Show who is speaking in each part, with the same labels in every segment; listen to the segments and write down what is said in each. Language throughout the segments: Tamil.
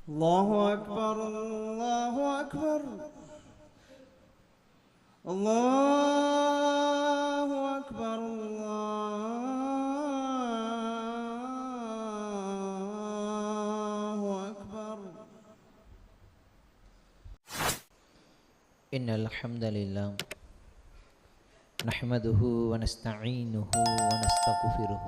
Speaker 1: الله أكبر الله أكبر الله أكبر الله أكبر.
Speaker 2: إن الحمد لله نحمده ونستعينه ونستغفره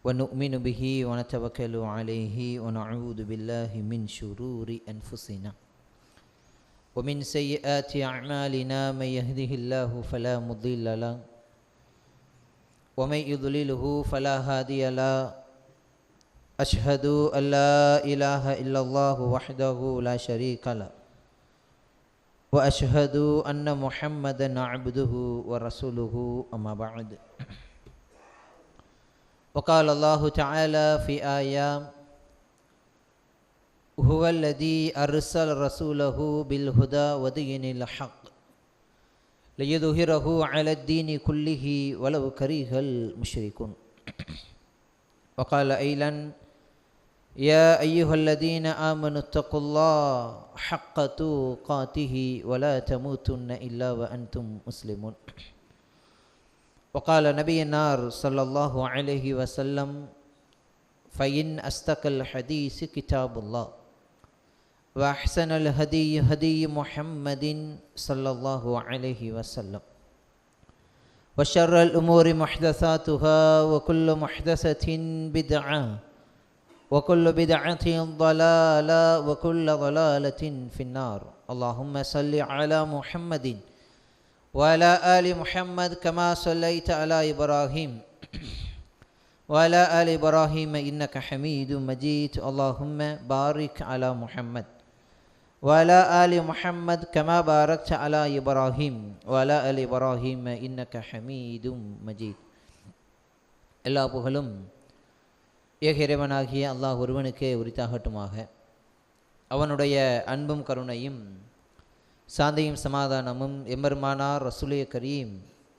Speaker 2: ونؤمن به ونتوكل عليه ونعوذ بالله من شرور أنفسنا ومن سيئات أعمالنا. من يهده الله فلا مضل له ومن يضلله فلا هادي له. أشهد أن لا إله إلا الله وحده لا شريك له وأشهد أن محمدا عبده ورسوله. أما بعد، وقال الله تعالى في آيات: هو الذي أرسل رسوله بالهدى ودين الحق ليظهره على الدين كله ولو كره المشركون. وقال أيضا: يا أيها الذين آمنوا اتقوا الله حق تقاته ولا تموتن إلا وأنتم مسلمون. وقال نبينا صلى الله عليه وسلم: فإن أصدق الحديث كتاب الله وأحسن الهدي هدي محمد صلى الله عليه وسلم وشر الأمور محدثاتها وكل محدثة بدعة وكل بدعة ضلالة وكل ضلالة في النار. اللهم صل على محمد وعلى آل محمد كما صليت على إبراهيم وعلى آل إبراهيم إنك حميد مجيد. اللهم بارك على محمد وعلى آل محمد كما باركت على إبراهيم وعلى آل إبراهيم إنك حميد مجيد. எல்லா புகழும் ஏக இறைவனாகிய அல்லாஹ் ஒருவனுக்கே உரித்தாகட்டுமாக. அவனுடைய அன்பும் கருணையும் சாந்தியும் சமாதானமும் எம்பெருமானார் ரசூலே கரீம்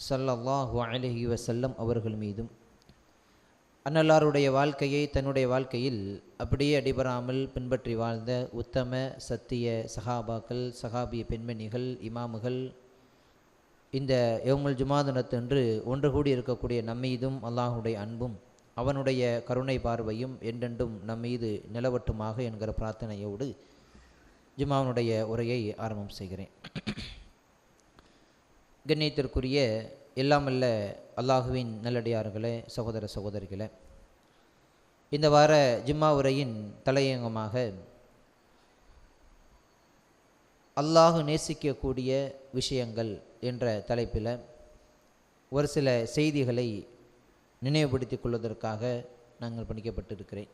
Speaker 2: ஸல்லல்லாஹு அலைஹி வஸல்லம் அவர்கள் மீதும், அன்னலாருடைய வாழ்க்கையை தன்னுடைய வாழ்க்கையில் அப்படியே அடிபடாமல் பின்பற்றி வாழ்ந்த உத்தம சத்திய சஹாபாக்கள், சஹாபிய பெண்மணிகள், இமாமுகள், இந்த யௌமுல் ஜுமா தினத்தன்று ஒன்று கூடி இருக்கக்கூடிய நம்மீதும் அல்லாஹுடைய அன்பும் அவனுடைய கருணை பார்வையும் என்றென்றும் நம்மீது நிலவட்டுமாக என்கிற பிரார்த்தனையோடு ஜுமாவுடைய உரையை ஆரம்பம் செய்கிறேன். கண்ணியத்திற்குரிய எல்லாமல்ல அல்லாஹுவின் நல்லடியார்களே, சகோதர சகோதரிகளே, இந்த வார ஜும்மா உரையின் தலையங்கமாக அல்லாஹு நேசிக்கக்கூடிய விஷயங்கள் என்ற தலைப்பில் ஒரு சில செய்திகளை நினைவுபடுத்திக் கொள்வதற்காக நாங்கள் பணிக்கப்பட்டிருக்கிறேன்.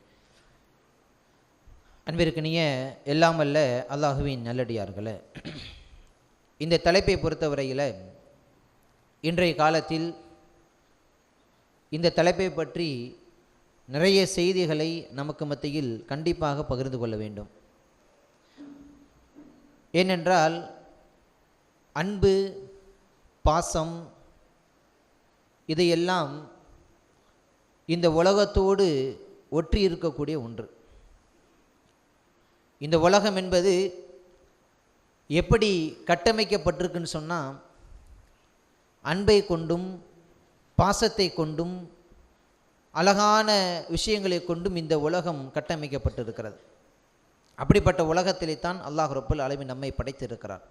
Speaker 2: அன்பிற்கினிய எல்லாமல்ல அல்லாஹுவின் நல்லடியார்களே, இந்த தலைப்பை பொறுத்தவரையில் இன்றைய காலத்தில் இந்த தலைப்பை பற்றி நிறைய செய்திகளை நமக்கு மத்தியில் கண்டிப்பாக பகிர்ந்து கொள்ள வேண்டும். ஏனென்றால் அன்பு, பாசம் இதையெல்லாம் இந்த உலகத்தோடு ஒற்றி இருக்கக்கூடிய ஒன்று. இந்த உலகம் என்பது எப்படி கட்டமைக்கப்பட்டிருக்குன்னு சொன்னால், அன்பை கொண்டும் பாசத்தை கொண்டும் அழகான விஷயங்களை கொண்டும் இந்த உலகம் கட்டமைக்கப்பட்டிருக்கிறது. அப்படிப்பட்ட உலகத்திலே தான் அல்லாஹ் ரப்புல் ஆலமீன் நம்மை படைத்திருக்கிறார்.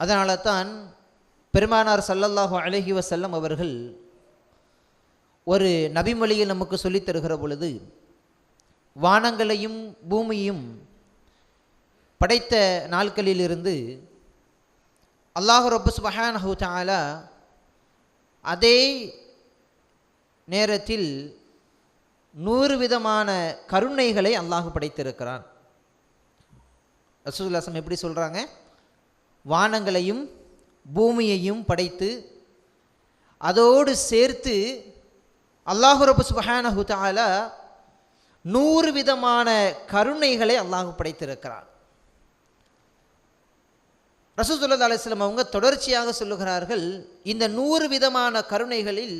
Speaker 2: அதனால தான் பெருமானார் ஸல்லல்லாஹு அலைஹி வஸல்லம் அவர்கள் ஒரு நபிமொழியை நமக்கு சொல்லித் தருகிற பொழுது, வானங்களையும் பூமியையும் படைத்த நாட்களிலிருந்து அல்லாஹ் ரப்பு சுப்ஹானஹு வ தஆலா அதே நேரத்தில் 100 விதமான கருணைகளை அல்லாஹ் படைத்திருக்கிறான். ரசூலுல்லாஹி ஸல்லல்லாஹு எப்படி சொல்கிறாங்க? வானங்களையும் பூமியையும் படைத்து அதோடு சேர்த்து அல்லாஹ் ரப்பு சுப்ஹானஹு வ தஆலா 100 விதமான கருணைகளை அல்லாஹ் படைத்திருக்கிறான். ரசூல் ஸல்லல்லாஹு அலைஹி வஸல்லம் அவங்க தொடர்ச்சியாக சொல்லுகிறார்கள், இந்த 100 விதமான கருணைகளில்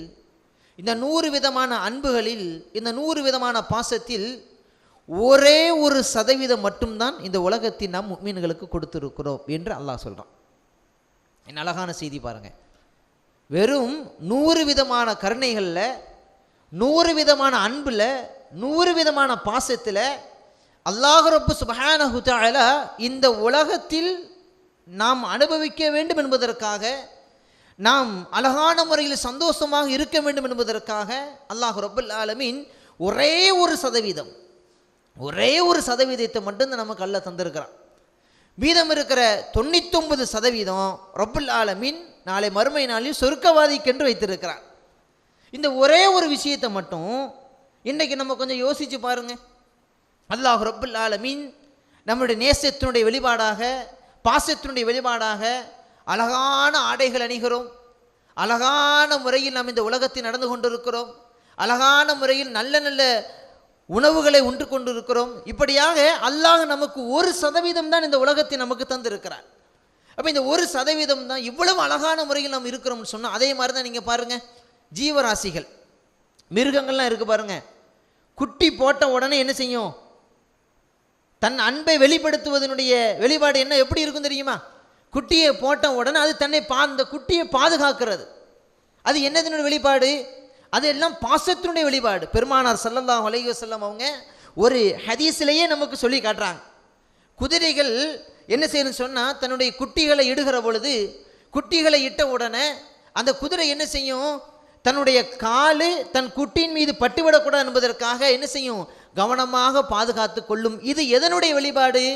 Speaker 2: இந்த 100 விதமான அன்புகளில், இந்த 100 விதமான பாசத்தில் ஒரே 1% மட்டும்தான் இந்த உலகத்தின் நாம் முஃமின்களுக்கு கொடுத்திருக்கிறோம் என்று அல்லாஹ் சொல்கிறான். என்ன அழகான செய்தி பாருங்க. வெறும் 100 விதமான கருணைகளில், 100 விதமான அன்பில், 100 விதமான பாசத்தில் அல்லாஹ் ரப்பு சுப்ஹானஹு தஆலா இந்த உலகத்தில் நாம் அனுபவிக்க வேண்டும் என்பதற்காக, நாம் அழகான முறையில் சந்தோஷமாக இருக்க வேண்டும் என்பதற்காக அல்லாஹ் ரப்புல் ஆலமீன் ஒரே 1% மட்டும்தான் நமக்கு அல்லாஹ் தந்திருக்கிறான். மீதம் இருக்கிற 99% ரப்புல் ஆலமீன் நாளை மறுமை நாளில் சொர்க்கவாதிக்கென்று வைத்திருக்கிறான். இந்த ஒரே ஒரு விஷயத்தை மட்டும் இன்றைக்கி நம்ம கொஞ்சம் யோசித்து பாருங்க. அல்லாஹ் ரப்புல் ஆலமீன் நம்முடைய நேசத்தினுடைய வெளிப்பாடாக, பாசத்தினுடைய வெளிப்பாடாக அழகான ஆடைகள் அணிகிறோம், அழகான முறையில் நாம் இந்த உலகத்தில் நடந்து கொண்டிருக்கிறோம், அழகான முறையில் நல்ல நல்ல உணவுகளை உண்டு கொண்டிருக்கிறோம். இப்படியாக அல்லாஹ் நமக்கு 1% தான் இந்த உலகத்தை நமக்கு தந்திருக்கிறார். அப்போ இந்த 1% தான் இவ்வளவு அழகான முறையில் நாம் இருக்கிறோம்னு சொன்னால், அதே மாதிரி தான் நீங்கள் பாருங்கள், ஜீவராசிகள், மிருகங்கள்லாம் இருக்குது பாருங்கள். குட்டி போட்ட உடனே என்ன செய்யும்? தன் அன்பை வெளிப்படுத்துவதனுடைய வெளிப்பாடு என்ன, எப்படி இருக்கும் தெரியுமா? குட்டியை போட்ட உடனே அது தன்னை அந்த குட்டியை பாதுகாக்கிறது. அது என்னதனுடைய வெளிப்பாடு? அது எல்லாம் பாசத்தினுடைய வெளிப்பாடு. பெருமானார் ஸல்லல்லாஹு அலைஹி வஸல்லம் அவங்க ஒரு ஹதீஸிலேயே நமக்கு சொல்லி காட்டுறாங்க. குதிரைகள் என்ன செய்யணும்னு சொன்னால், தன்னுடைய குட்டிகளை இடுகிற பொழுது, குட்டிகளை இட்ட உடனே அந்த குதிரை என்ன செய்யும்? தன்னுடைய காலு தன் குட்டியின் மீது பட்டுவிடக்கூடாது என்பதற்காக என்ன செய்யும்? கவனமாக பாதுகாத்து கொள்ளும். இது எதனுடைய வெளிப்பாடு?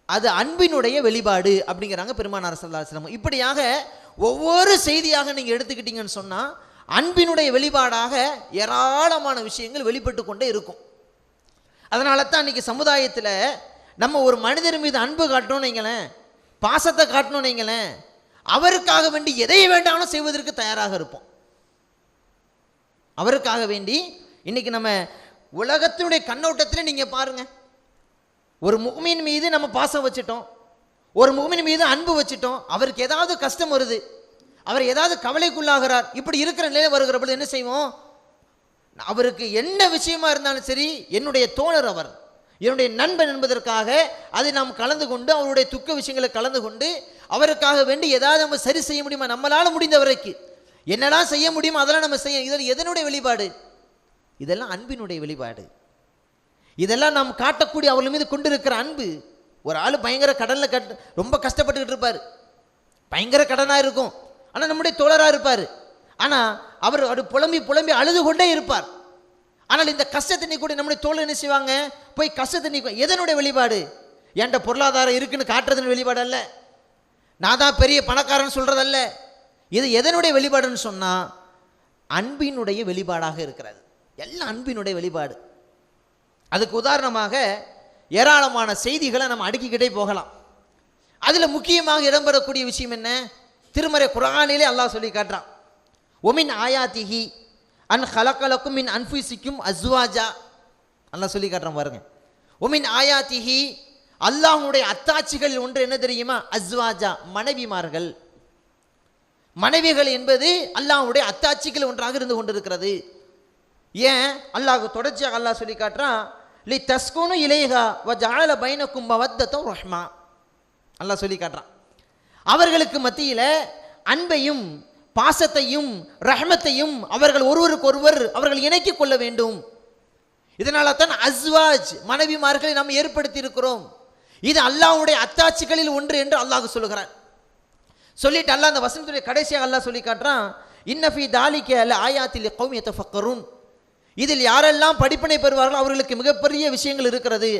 Speaker 2: அது அன்பினுடைய வெளிப்பாடு அப்படிங்கிறாங்க பெருமானார் ஸல்லல்லாஹு அலைஹி வஸல்லம். இப்படியாக ஒவ்வொரு செய்தியாக நீங்கள் எடுத்துக்கிட்டீங்கன்னு சொன்னால், அன்பினுடைய வெளிப்பாடாக ஏராளமான விஷயங்கள் வெளிப்பட்டு கொண்டே இருக்கும். அதனால தான் இன்றைக்கி சமுதாயத்தில் நம்ம ஒரு மனிதர் மீது அன்பு காட்டணும்னு வைங்களேன், பாசத்தை காட்டணும்னு வைங்களேன், அவருக்காக வேண்டி எதை வேண்டாலும் செய்வதற்கு தயாராக இருப்போம். அவருக்காக வேண்டி இன்றைக்கி நம்ம உலகத்தினுடைய கண்ணோட்டத்தில் நீங்கள் பாருங்கள், ஒரு முஃமின் மீது நம்ம பாசம் வச்சுட்டோம், ஒரு முஃமின் மீது அன்பு வச்சுட்டோம், அவருக்கு ஏதாவது கஷ்டம் வருது, அவர் ஏதாவது கவலைக்குள்ளாகிறார், இப்படி இருக்கிற நிலையில் வருகிற பொழுது என்ன செய்வோம்? அவருக்கு என்ன விஷயமா இருந்தாலும் சரி, என்னுடைய தோழர் அவர், என்னுடைய நண்பன் என்பதற்காக அதை நாம் கலந்து கொண்டு, அவருடைய துக்க விஷயங்களை கலந்து கொண்டு, அவருக்காக வேண்டி ஏதாவது நம்ம சரி செய்ய முடியுமா? நம்மளால் முடிந்த வரைக்கும் என்னெல்லாம் செய்ய முடியுமோ அதெல்லாம் நம்ம செய்ய. இதில் எதனுடைய வெளிப்பாடு? இதெல்லாம் அன்பினுடைய வெளிப்பாடு. இதெல்லாம் நாம் காட்டக்கூடிய அவர்கள் மீது கொண்டிருக்கிற அன்பு. ஒரு ஆள் பயங்கர கடனில் ரொம்ப கஷ்டப்பட்டுக்கிட்டு இருப்பார், பயங்கர கடனாக இருக்கும், ஆனால் நம்முடைய தோழராக இருப்பார். ஆனால் அவர் புலம்பி புலம்பி அழுது கொண்டே இருப்பார். ஆனால் இந்த கஷ்டத்தை நீ கூட நம்முடைய தோழர் என்ன செய்வாங்க? போய் கஷ்டத்தை நீ. எதனுடைய வெளிப்பாடு? என்கிட்ட பொருளாதாரம் இருக்குன்னு காட்டுறதுன்னு வெளிப்பாடு அல்ல, நான் தான் பெரிய பணக்காரன் சொல்கிறதல்ல. இது எதனுடைய வெளிப்பாடுன்னு சொன்னால், அன்பினுடைய வெளிப்பாடாக இருக்கிறது. எல்லாம் அன்பினுடைய வெளிப்பாடு. அதுக்கு உதாரணமாக ஏராளமான செய்திகளை நம்ம அடுக்கிக்கிட்டே போகலாம். அதில் முக்கியமாக இடம்பெறக்கூடிய விஷயம் என்ன? திருமறை குர்ஆனிலே அல்லாஹ் சொல்லி காட்டுறான், ஒமின் ஆயாத்திஹி அன் ஹலக்கலக்கும் மின் அன்ஃபுசிக்கும் அஸ்வாஜா. அல்லாஹ் சொல்லி காட்டுறான் பாருங்க. ஒமின் ஆயாத்திஹி, அல்லாஹ்வுடைய அத்தாட்சிகள் ஒன்று என்ன தெரியுமா? அஸ்வாஜா, மனைவிமார்கள். மனைவிகள் என்பது அல்லாஹ்வுடைய அத்தாட்சிகள் ஒன்றாக இருந்து கொண்டிருக்கிறது. ஏன் அல்லாஹ் தொடர்ச்சியாக அல்லாஹ் சொல்லி காட்டுறான், லி தஸ்குனு இலைஹா வ ஜஅல பைனக்கும் மவத்தத ரஹ்மா. அல்லாஹ் சொல்லி காட்டுறான், அவர்களுக்கு மத்தியில் அன்பையும் பாசத்தையும் ரஹ்மத்தையும் அவர்கள் ஒருவருக்கொருவர் அவர்கள் இணைக்கிக் கொள்ள வேண்டும். இதனால தான் அஸ்வாஜ், மனைவிமார்களை நாம் ஏற்படுத்தி இருக்கிறோம். இது அல்லாஹ்வுடைய அத்தாட்சிகளில் ஒன்று என்று அல்லாஹ் சொல்லுகிறான். சொல்லிட்டு அல்லாஹ் அந்த வசனத்துடைய கடைசியாக அல்லாஹ் சொல்லி காட்டுறான், இன்னஃபி தாலிக லஆயாத்தில் லிகௌமி யதஃபக்கரூன். இதில் யாரெல்லாம் படிப்பினை பெறுவார்களோ அவர்களுக்கு மிகப்பெரிய விஷயங்கள் இருக்கிறது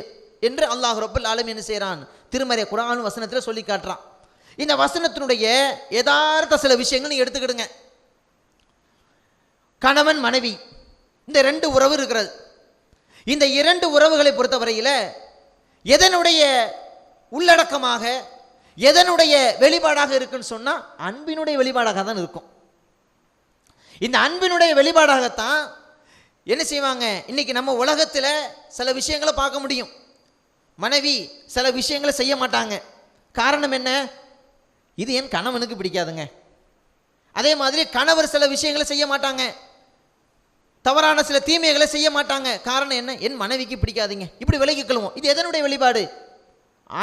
Speaker 2: என்று அல்லாஹ் ரப்பல் ஆலமீன் என்ன செய்கிறான்? திருமறை குர்ஆன் வசனத்தில் சொல்லி காட்டுறான். இந்த வசனத்தினுடைய யதார்த்த சில விஷயங்கள் நீங்கள் எடுத்துக்கிடுங்க. கணவன் மனைவி இந்த 2 உறவு இருக்கிறது. இந்த 2 உறவுகளை பொறுத்தவரையில் எதனுடைய உள்ளடக்கமாக, எதனுடைய வெளிப்பாடாக இருக்குன்னு சொன்னால், அன்பினுடைய வெளிப்பாடாக தான் இருக்கும். இந்த அன்பினுடைய வெளிப்பாடாகத்தான் என்ன செய்வாங்க? இன்னைக்கு நம்ம உலகத்தில் சில விஷயங்களை பார்க்க முடியும். மனைவி சில விஷயங்களை செய்ய மாட்டாங்க. காரணம் என்ன? இது என் கணவனுக்கு பிடிக்காதுங்க. அதே மாதிரி கணவர் சில விஷயங்களை செய்ய மாட்டாங்க. தவறான சில தீமைகளை செய்ய மாட்டாங்க. காரணம் என்ன? என் மனைவிக்கு பிடிக்காதீங்க, இப்படி விலகிக் கொள்வோம். இது எதனுடைய வெளிப்பாடு?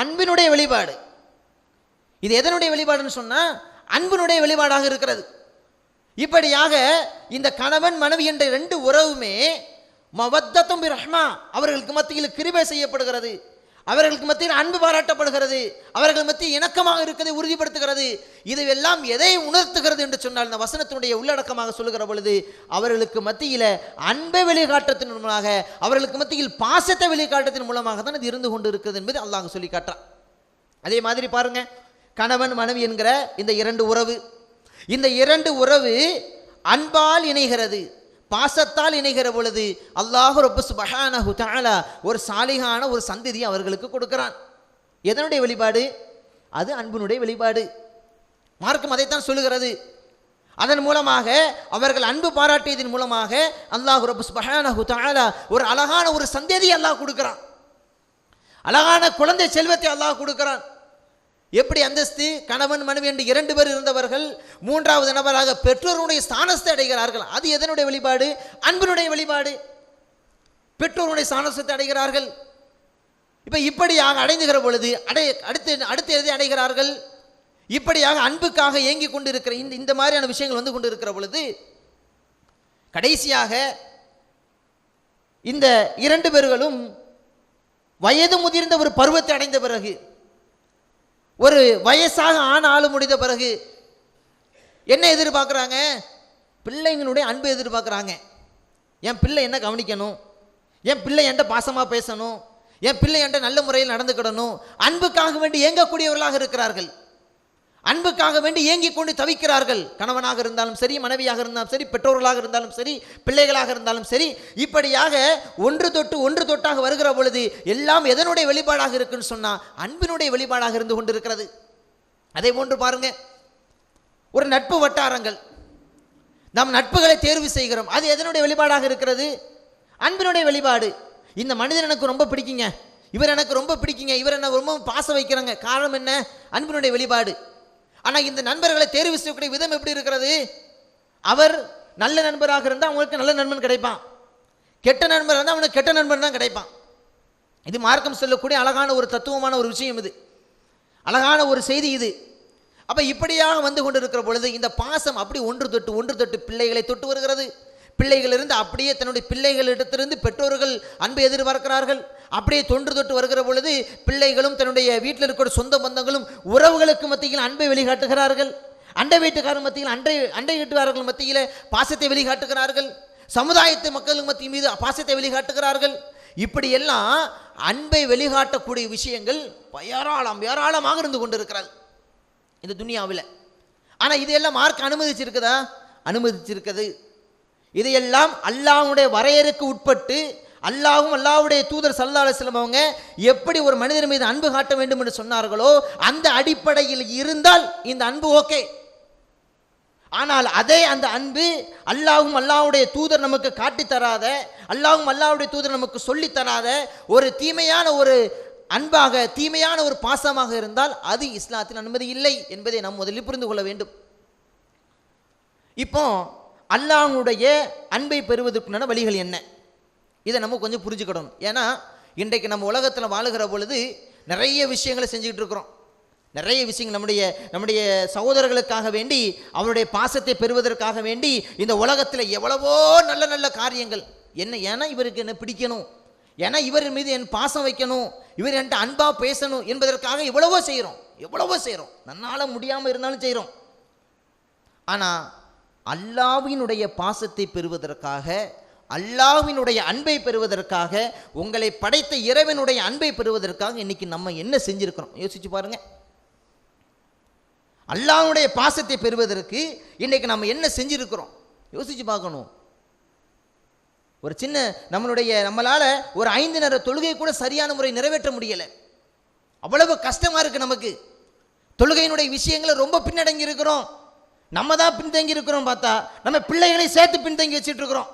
Speaker 2: அன்பினுடைய வெளிப்பாடு. இது எதனுடைய வெளிப்பாடுன்னு சொன்னா அன்பினுடைய வெளிப்பாடாக இருக்கிறது. இப்படியாக இந்த கணவன் மனைவி என்ற ரெண்டு உறவுமே மவத்தத்தும் ரஹ்மா, அவர்களுக்கு மத்தியில் கிருபை செய்யப்படுகிறது, அவர்களுக்கு மத்தியில் அன்பு பாராட்டப்படுகிறது, அவர்கள் மத்தியில் இணக்கமாக இருக்கிறதை உறுதிப்படுத்துகிறது. இதுவெல்லாம் எதை உணர்த்துகிறது என்று சொன்னால் இந்த வசனத்தினுடைய உள்ளடக்கமாக சொல்லுகிற பொழுது அவர்களுக்கு மத்தியில் அன்பை வெளிக்காட்டத்தின் மூலமாக, அவர்களுக்கு மத்தியில் பாசத்தை வெளிக்காட்டத்தின் மூலமாக தான் இது இருந்து கொண்டு இருக்கிறது என்பது அல்லாஹ் சொல்லி காட்டுறான். அதே மாதிரி பாருங்க, கணவன் மனைவி என்கிற இந்த இரண்டு உறவு, இந்த இரண்டு உறவு அன்பால் இணைகிறது, பாசத்தால் இணைகிற பொழுது அல்லாஹ் ரப்பு சுப்ஹானஹு தஆலா ஒரு சாலிகான ஒரு சந்ததி அவர்களுக்கு கொடுக்கிறான். எதனுடைய வெளிப்பாடு? அது அன்பினுடைய வெளிப்பாடு. மார்க்கம் அதைத்தான் சொல்லுகிறது. அதன் மூலமாக அவர்கள் அன்பு பாராட்டியதன் மூலமாக அல்லாஹ் ரப்பு சுப்ஹானஹு தஆலா ஒரு அழகான ஒரு சந்ததி அல்லாஹ் கொடுக்கிறான், அழகான குழந்தை செல்வத்தை அல்லாஹ் கொடுக்கிறான். எப்படி அந்தஸ்து? கணவன் மனைவி என்று இரண்டு பேர் இருந்தவர்கள் மூன்றாவது நபராக பெற்றோருடைய ஸ்தானத்தை அடைகிறார்கள். அது எதனுடைய வெளிப்பாடு? அன்பினுடைய வெளிப்பாடு. பெற்றோருடைய ஸ்தானத்தை அடைகிறார்கள். இப்படியாக அடைந்துகிற பொழுது அடுத்து எதை அடைகிறார்கள்? இப்படியாக அன்புக்காக ஏங்கி கொண்டு இருக்கிற இந்த மாதிரியான விஷயங்கள் வந்து கொண்டு இருக்கிற பொழுது கடைசியாக இந்த இரண்டு பேர்களும் வயது முதிர்ந்த ஒரு பருவத்தை அடைந்த பிறகு, ஒரு வயசாக ஆனாலும் முடிந்த பிறகு என்ன எதிர்பார்க்குறாங்க? பிள்ளைங்களுடைய அன்பு எதிர்பார்க்குறாங்க. என் பிள்ளை என்ன கவனிக்கணும், என் பிள்ளை என்கிட்ட பாசமாக பேசணும், என் பிள்ளை என்கிட்ட நல்ல முறையில் நடந்துக்கிடணும். அன்புக்காக வேண்டி ஏங்கக்கூடியவர்களாக இருக்கிறார்கள், அன்புக்காக வேண்டி ஏங்கி கொண்டு தவிக்கிறார்கள். கணவனாக இருந்தாலும் சரி, மனைவியாக இருந்தாலும் சரி, பெற்றோர்களாக இருந்தாலும் சரி, பிள்ளைகளாக இருந்தாலும் சரி, இப்படியாக ஒன்று தொட்டாக வருகிற பொழுது எல்லாம் எதனுடைய வெளிப்பாடாக இருக்குன்னு சொன்னா அன்பினுடைய வெளிப்பாடாக இருந்து கொண்டிருக்கிறது. அதே போன்று பாருங்க, ஒரு நட்பு வட்டாரங்கள், நாம் நட்புகளை தேர்வு செய்கிறோம், அது எதனுடைய வெளிப்பாடாக இருக்கிறது? அன்பினுடைய வெளிப்பாடு. இந்த மனிதன் எனக்கு ரொம்ப பிடிக்குங்க, இவர் எனக்கு ரொம்ப பிடிக்குங்க, இவர் என்ன ரொம்ப பாசம் வைக்கிறாங்க. காரணம் என்ன? அன்பினுடைய வெளிப்பாடு. ஆனால் இந்த நண்பர்களை தேர்வு செய்யக்கூடிய விதம் எப்படி இருக்கிறது? அவர் நல்ல நண்பராக இருந்தால் அவங்களுக்கு நல்ல நண்பன் கிடைப்பான், கெட்ட நண்பர் இருந்தால் அவனுக்கு கெட்ட நண்பன் தான் கிடைப்பான். இது மார்க்கம் சொல்லக்கூடிய அழகான ஒரு தத்துவமான ஒரு விஷயம், இது அழகான ஒரு செய்தி இது. அப்போ இப்படியாக வந்து கொண்டு இருக்கிற பொழுது இந்த பாசம் அப்படி ஒன்று தொட்டு பிள்ளைகளை தொட்டு வருகிறது. பிள்ளைகளிலிருந்து அப்படியே தன்னுடைய பிள்ளைகளிடத்திலிருந்து பெற்றோர்கள் அன்பை எதிர்பார்க்கிறார்கள். அப்படியே தொட்டு வருகிற பொழுது பிள்ளைகளும் தன்னுடைய வீட்டில் இருக்கிற சொந்த பந்தங்களும் உறவுகளுக்கு மத்தியில் அன்பை வெளிக்காட்டுகிறார்கள். அண்டை வீட்டுக்காரர் மத்தியில் அண்டை வீட்டுக்காரர்கள் மத்தியில் பாசத்தை வெளிக்காட்டுகிறார்கள். சமுதாயத்து மக்கள் மத்திய மீது பாசத்தை வெளிக்காட்டுகிறார்கள். இப்படியெல்லாம் அன்பை வெளிக்காட்டக்கூடிய விஷயங்கள் ஏராளமாக இருந்து கொண்டிருக்கிறது இந்த துனியாவில். ஆனால் இதையெல்லாம் மார்க் அனுமதிச்சிருக்குதா? அனுமதிச்சிருக்குது. இதையெல்லாம் அல்லாஹ்வுடைய வரையறைக்கு உட்பட்டு அல்லாஹ்வும் அல்லாஹ்வுடைய தூதர் ஸல்லல்லாஹு அலைஹி வஸல்லம் அவங்க எப்படி ஒரு மனிதர் மீது அன்பு காட்ட வேண்டும் என்று சொன்னார்களோ அந்த அடிப்படையில் இருந்தால் இந்த அன்பு ஓகே. ஆனால் அதே அந்த அன்பு அல்லாஹ்வும் அல்லாஹ்வுடைய தூதர் நமக்கு காட்டி தராத, அல்லாஹ்வும் அல்லாஹ்வுடைய தூதர் நமக்கு சொல்லி தராத ஒரு தீமையான ஒரு அன்பாக, தீமையான ஒரு பாசமாக இருந்தால் அது இஸ்லாத்தின் அனுமதி இல்லை என்பதை நாம் முதலில் புரிந்து கொள்ள வேண்டும். இப்போ அல்லாஹ்வுடைய அன்பை பெறுவதற்குண்டான வழிகள் என்ன? இதை நம்ம கொஞ்சம் புரிஞ்சுக்கிடணும். ஏன்னா இன்றைக்கு நம்ம உலகத்தில் வாழுகிற பொழுது நிறைய விஷயங்களை செஞ்சுக்கிட்டு இருக்கிறோம். நிறைய விஷயங்கள் நம்முடைய சகோதரர்களுக்காக வேண்டி, அவருடைய பாசத்தை பெறுவதற்காக வேண்டி இந்த உலகத்தில் எவ்வளவோ நல்ல நல்ல காரியங்கள் என்ன. ஏன்னா இவருக்கு என்ன பிடிக்கணும், ஏன்னா இவர் மீது என் பாசம் வைக்கணும், இவர் என்கிட்ட அன்பாக பேசணும் என்பதற்காக எவ்வளவோ செய்கிறோம். நன்னால முடியாமல் இருந்தாலும் செய்கிறோம். ஆனால் அல்லாஹ்வினுடைய பாசத்தை பெறுவதற்காக, அல்லாஹ்வினுடைய அன்பை பெறுவதற்காக, உங்களை படைத்த இறைவனுடைய அன்பை பெறுவதற்காக இன்னைக்கு நம்ம என்ன செஞ்சிருக்கிறோம் யோசிச்சு பாருங்க. அல்லாஹ்வுடைய பாசத்தை பெறுவதற்கு இன்னைக்கு நம்ம என்ன செஞ்சிருக்கிறோம் யோசிச்சு பார்க்கணும். ஒரு சின்ன நம்மளால ஒரு 5 நேர தொழுகை கூட சரியான முறை நிறைவேற்ற முடியலை. அவ்வளவு கஷ்டமா இருக்கு நமக்கு. தொழுகையினுடைய விஷயங்களை ரொம்ப பின்னடங்கி இருக்கிறோம். நம்ம தான் பின்தங்கி இருக்கிறோம். பார்த்தா நம்ம பிள்ளைகளை சேர்த்து பின்தங்கி வச்சுட்டு இருக்கிறோம்.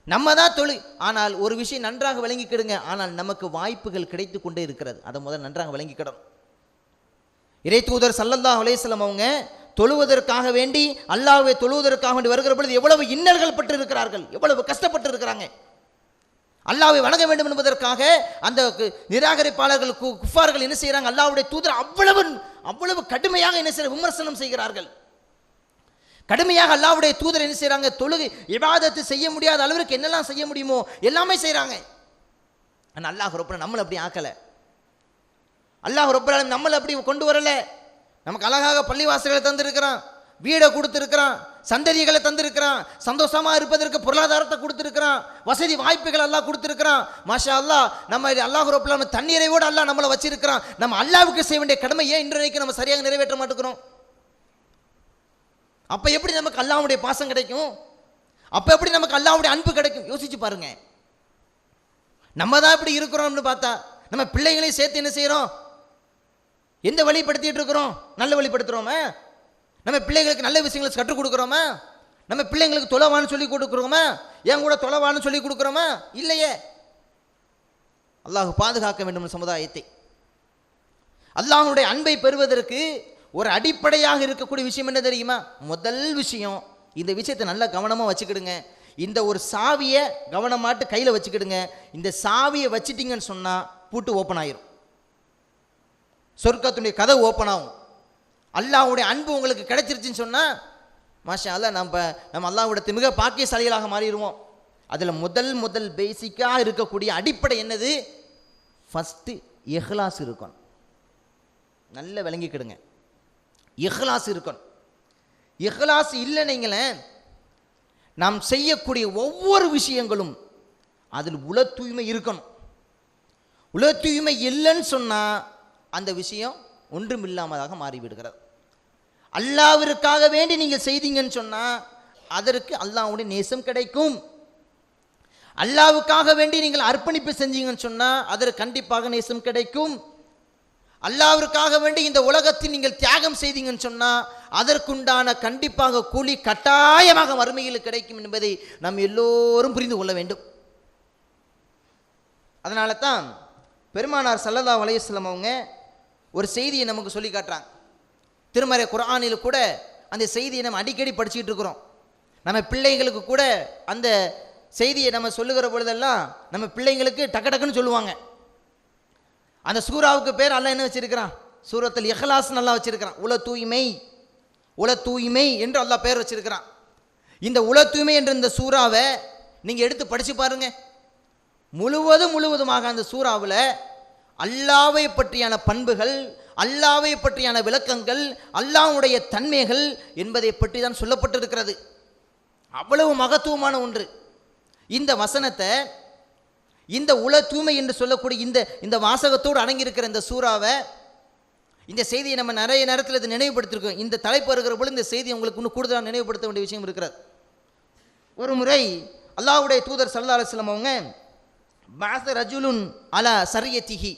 Speaker 2: நம்ம தான் ஆனால் ஒரு விஷயம் நன்றாக விளங்கிக்கிடுங்க, ஆனால் நமக்கு வாய்ப்புகள் கிடைத்து கொண்டே இருக்கிறது. அதை முதல் நன்றாக விளங்கிக்கிடணும். இறை தூதர் ஸல்லல்லாஹு அலைஹி வஸல்லம் அவங்க தொழுவதற்காக வேண்டி, அல்லாஹ்வை தொழுவதற்காக வேண்டி வருகிற பொழுது எவ்வளவு இன்னல்கள் பட்டு இருக்கிறார்கள், எவ்வளவு கஷ்டப்பட்டு இருக்கிறாங்க. அல்லாஹ்வை வணங்க வேண்டும் என்பதற்காக அந்த நிராகரிப்பாளர்கள், குஃபார்கள் என்ன செய்யறாங்க, அல்லாஹ்வுடைய தூதர் அவ்வளவு கடுமையாக என்ன செய்ய விமர்சனம் செய்கிறார்கள். கடுமையாக அல்லாஹ்வுடைய தூதர் என்ன செய்யறாங்க, தொழுகை இபாதத்து செய்ய முடியாத அளவிற்கு என்னெல்லாம் செய்ய முடியுமோ எல்லாமே செய்யறாங்க. ஆனால் அல்லாஹ் ரப்பல் நம்மளை அப்படி ஆக்கலை. அல்லாஹ் ரப்பல் ஆலமீன் நம்மளை அப்படி கொண்டு வரல. நமக்கு அழகாக பள்ளிவாசல்களை தந்திருக்கிறான், வீடை கொடுத்திருக்கிறான், சந்ததிகளை தந்திருக்கிறான், சந்தோஷமா இருப்பதற்கு பொருளாதாரத்தை கொடுத்திருக்கிறான், வசதி வாய்ப்புகள் எல்லாம் கொடுத்திருக்கிறான். மாஷா அல்லாஹ். நம்ம அல்லாஹ் ரப்பல் ஆலமீன் தண்ணீரையோடு அல்லாஹ் நம்மளை வச்சிருக்கிறான். நம்ம அல்லாஹ்வுக்கு செய்ய வேண்டிய கடமை ஏன் இன்று வரைக்கும் நம்ம சரியாக நிறைவேற்ற மாட்டேங்கிறோம்? அப்ப எப்படி நமக்கு அல்லாஹ்வுடைய பாசம் கிடைக்கும்? அப்ப எப்படி நமக்கு அல்லாஹ்வுடைய அன்பு கிடைக்கும்? யோசிச்சு பாருங்க. நம்ம தான் இப்படி இருக்கிறோம்னு பார்த்தா நம்ம பிள்ளைகளையும் சேர்த்து என்ன செய்யறோம்? எந்த வழிப்படுத்திட்டு இருக்கிறோம்? நல்ல வழிப்படுத்துறோமா? நம்ம பிள்ளைகளுக்கு நல்ல விஷயங்களை கற்றுக் கொடுக்குறோமா? நம்ம பிள்ளைங்களுக்கு தொலைவான்னு சொல்லி கொடுக்குறோமா? ஏன் கூட தொலைவான்னு சொல்லி கொடுக்குறோமா? இல்லையே. அல்லாஹ் பாதுகாக்க வேண்டும் சமுதாயத்தை. அல்லாஹ்வுடைய அன்பை பெறுவதற்கு ஒரு அடிப்படையாக இருக்கக்கூடிய விஷயம் என்ன தெரியுமா? முதல் விஷயம், இந்த விஷயத்தை நல்லா கவனமாக வச்சுக்கிடுங்க. இந்த ஒரு சாவியை கவனமாட்டு கையில் வச்சுக்கிடுங்க. இந்த சாவியை வச்சிட்டிங்கன்னு சொன்னால் பூட்டு ஓப்பன் ஆயிரும், சொர்க்கத்துடைய கதை ஓப்பன் ஆகும். அல்லாஹ்வுடைய அன்பு உங்களுக்கு கிடைச்சிருச்சுன்னு சொன்னால் மாஷா அல்லாஹ் நம்ம அல்லாஹ்விடத்து மிக பாக்கியசாலிகளாக மாறிடுவோம். அதில் முதல் பேசிக்காக இருக்கக்கூடிய அடிப்படை என்னது? ஃபஸ்ட்டு இஹ்லாஸ் இருக்கணும். நல்ல விளங்கிக்கிடுங்க. இஹ்லாஸ் இருக்கணும். இஹ்லாஸ் இல்லைன்னீங்களே, நாம் செய்யக்கூடிய ஒவ்வொரு விஷயங்களும் அதில் உள தூய்மை இருக்கணும். உள தூய்மை இல்லைன்னு சொன்னால் அந்த விஷயம் ஒன்றும் இல்லாமதாக மாறிவிடுகிறது. அல்லாஹ்விற்காக வேண்டி நீங்கள் செய்தீங்கன்னு சொன்னால் அதற்கு அல்லாஹ்வுடைய நேசம் கிடைக்கும். அல்லாஹ்வுக்காக வேண்டி நீங்கள் அர்ப்பணிப்பு செஞ்சீங்கன்னு சொன்னால் அதற்கு கண்டிப்பாக நேசம் கிடைக்கும். அல்லாஹ்விற்காக வேண்டி இந்த உலகத்தில் நீங்கள் தியாகம் செய்தீங்கன்னு சொன்னால் அதற்குண்டான கண்டிப்பாக கூலி கட்டாயமாக மறுமையில் கிடைக்கும் என்பதை நாம் எல்லோரும் புரிந்து கொள்ள வேண்டும். அதனால தான் பெருமானார் ஸல்லல்லாஹு அலைஹி வஸல்லம் அவங்க ஒரு செய்தியை நமக்கு சொல்லி காட்டுறாங்க. திருமறை குர்ஆனில் கூட அந்த செய்தியை நம்ம அடிக்கடி படிச்சுக்கிட்டு இருக்கிறோம். நம்ம பிள்ளைங்களுக்கு கூட அந்த செய்தியை நம்ம சொல்லுகிற பொழுதெல்லாம் நம்ம பிள்ளைங்களுக்கு டக்கு டக்குன்னு சொல்லுவாங்க. அந்த சூராவுக்கு பேர் அல்லாஹ் என்ன வச்சிருக்கிறான்? சூரத்துல் இஹ்லாஸ் நல்லா வச்சிருக்கிறான். உல தூய்மை என்று அல்லாஹ் பேர் வச்சிருக்கிறான். இந்த உல தூய்மை என்ற இந்த சூறாவை நீங்கள் எடுத்து படித்து பாருங்க. முழுவதுமாக அந்த சூறாவில் அல்லாஹ்வை பற்றியான பண்புகள், அல்லாஹ்வை பற்றியான விளக்கங்கள், அல்லாஹ்வுடைய தன்மைகள் என்பதை பற்றி தான் சொல்லப்பட்டிருக்கிறது. அவ்வளவு மகத்துவமான ஒன்று. இந்த வசனத்தை, இந்த உல தூய்மை என்று சொல்லக்கூடிய இந்த வாசகத்தோடு அடங்கியிருக்கிற இந்த சூறாவை, இந்த செய்தியை நம்ம நிறைய நேரத்தில் இது நினைவுபடுத்திருக்கோம். இந்த தலைப்பு இருக்கிற பொழுது இந்த செய்தி உங்களுக்கு இன்னும் கூடுதலாக நினைவுபடுத்த வேண்டிய விஷயம் இருக்கிறது. ஒரு முறை அல்லாஹ்வுடைய தூதர் ஸல்லல்லாஹு அலைஹி வஸல்லம் அவங்க பஅஸ ரஜுலுன் அலா சரியத்திஹி,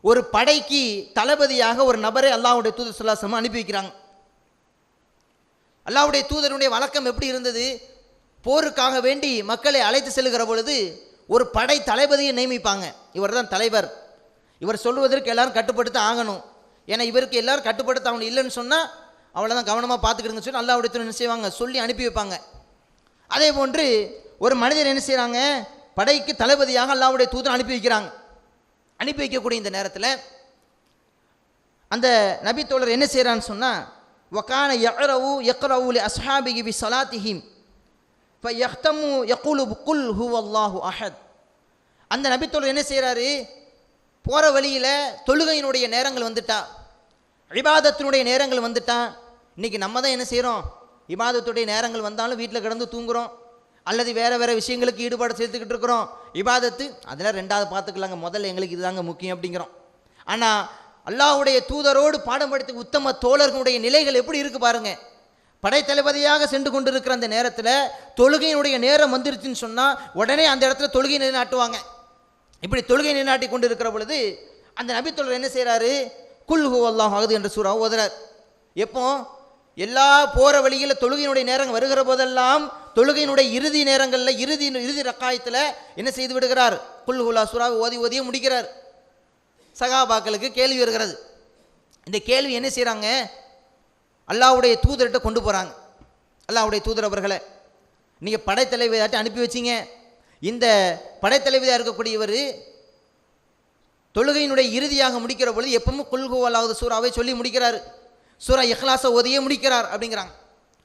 Speaker 2: ஒரு படைக்கு தளபதியாக ஒரு நபரை அல்லாஹ்வுடைய தூதர் ஸல்லல்லாஹு அலைஹி வஸல்லம் அனுப்பி வைக்கிறாங்க. அல்லாஹ்வுடைய தூதருடைய வழக்கம் எப்படி இருந்தது? போருக்காக வேண்டி மக்களை அழைத்து செல்கிற பொழுது ஒரு படை தளபதியை நியமிப்பாங்க. இவர் தான் தலைவர், இவர் சொல்வதற்கு எல்லாரும் கட்டுப்படுத்த ஆகணும். ஏன்னா இவருக்கு எல்லாரும் கட்டுப்படுத்த ஆகணும், இல்லைன்னு சொன்னால் அவ்வளோதான், கவனமாக பார்த்துக்கிடுங்கன்னு சொல்லி அல்லாஹ்வுடைய தூதர் என்ன செய்வாங்க? சொல்லி அனுப்பி வைப்பாங்க. அதே போன்று ஒரு மனிதர் என்ன செய்கிறாங்க? படைக்கு தளபதியாக அல்லாஹ்வுடைய தூதர் அனுப்பி வைக்கிறாங்க. அனுப்பி வைக்கக்கூடிய இந்த நேரத்தில் அந்த நபி தோழர் என்ன செய்கிறான்னு சொன்னால், வகான யக்ரவு லி அஸ்ஹாபிஹி பி ஸலாத்திஹிம் ஃபயஹ்தமு யகூலு குல் ஹுவல்லாஹு அஹத். அந்த நபி தோழர் என்ன செய்கிறாரு? போகிற வழியில் தொழுகையினுடைய நேரங்கள் வந்துட்டா, இபாதத்தினுடைய நேரங்கள் வந்துட்டா. இன்றைக்கி நம்ம தான் என்ன செய்கிறோம்? இபாதத்துடைய நேரங்கள் வந்தாலும் வீட்டில் கிடந்து தூங்குகிறோம், அல்லது வேறு விஷயங்களுக்கு ஈடுபாடு சேர்த்துக்கிட்டு இருக்கிறோம். இபாதத்து அதெல்லாம் ரெண்டாவது பார்த்துக்கலாங்க, முதல்ல எங்களுக்கு இதுதாங்க முக்கியம் அப்படிங்கிறோம். ஆனால் அல்லாஹ்வுடைய தூதரோடு பாடம் படித்த உத்தம தோழர்களுடைய நிலைகள் எப்படி இருக்குது பாருங்க. படைத்தளபதியாக சென்று கொண்டிருக்கிற அந்த நேரத்தில் தொழுகையினுடைய நேரம் வந்துருச்சுன்னு சொன்னால் உடனே அந்த இடத்துல தொழுகை நிலைநாட்டுவாங்க. இப்படி தொழுகை நிலைநாட்டி கொண்டு இருக்கிற பொழுது அந்த நபி தோழர் என்ன செய்கிறாரு? குல் ஹுவல்லாஹு அஹத் என்ற சூறாவை ஓதுறார். எப்போ? எல்லா போகிற வழியில் தொழுகையினுடைய நேரங்கள் வருகிற போதெல்லாம் தொழுகையினுடைய இறுதி நேரங்களில் இறுதி ரக்காயத்தில் என்ன செய்து விடுகிறார்? குல் ஹுவல்லாஹ் சூறாவை ஓதியே முடிக்கிறார். சகாபாக்களுக்கு கேள்வி வருகிறது. இந்த கேள்வி என்ன செய்கிறாங்க?
Speaker 3: அல்லாஹ்வுடைய தூதர்கிட்ட கொண்டு போகிறாங்க. அல்லாஹ்வுடைய தூதர் அவர்களை நீங்கள் படைத்தலைவராட்டி அனுப்பி வச்சிங்க. இந்த படைத்தலைவராக இருக்கக்கூடியவர் தொழுகையினுடைய இறுதியாக முடிக்கிற பொழுது எப்பவும் குல்ஹு அல்லாஹ் சூறாவை சொல்லி முடிக்கிறார். சூரா இஹ்லாஸை ஓதியே முடிக்கிறார் அப்படிங்கிறாங்க.